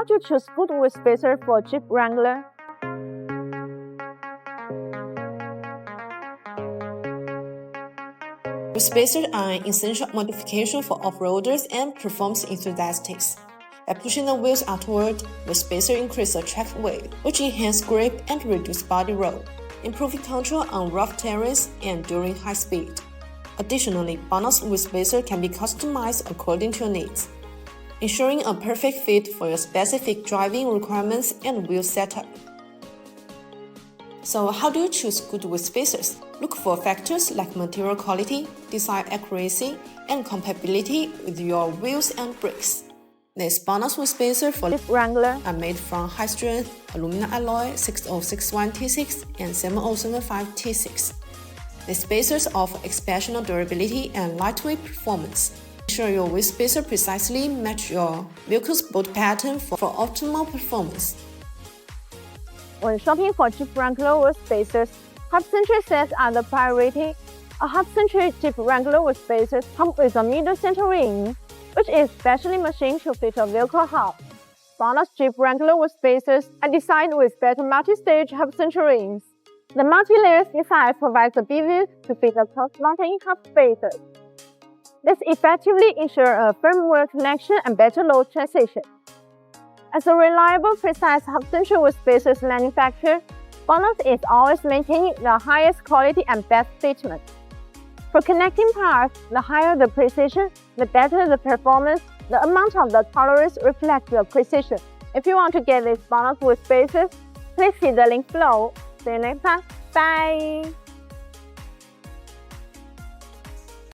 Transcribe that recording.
How to choose good wheel spacer for Jeep Wrangler? Wheel spacers are an essential modification for off-roaders and performance enthusiasts. By pushing the wheels outward, wheel spacers increase the track weight, which enhances grip and reduces body roll, improving control on rough terrains and during high speed. Additionally, BONOSS wheel spacers can be customized according to your needs, ensuring a perfect fit for your specific driving requirements and wheel setup. So how do you choose good wheel spacers? Look for factors like material quality, design accuracy, and compatibility with your wheels and brakes. These BONOSS wheel spacers for Jeep Wrangler are made from high-strength aluminum alloy 6061-T6 and 7075-T6. These spacers offer exceptional durability and lightweight performance. Ensure your wheel spacer precisely match your vehicle's bolt pattern for optimal performance. When shopping for Jeep Wrangler wheel spacers, half-century sets are the priority. A half-century Jeep Wrangler wheel spacers come with a middle center ring, which is specially machined to fit a vehicle hub. BONOSS Jeep Wrangler wheel spacers are designed with better multi-stage half-century rings. The multi-layer design provides the ability to fit a cross-mounting half spacers. This effectively ensures a firmware connection and better load transition. As a reliable, precise half-century wheel spacers manufacturer, BONOSS is always maintaining the highest quality and best fitment. For connecting parts, the higher the precision, the better the performance. The amount of the tolerance reflects the precision. If you want to get these BONOSS wheel spacers, please see the link below. See you next time. Bye!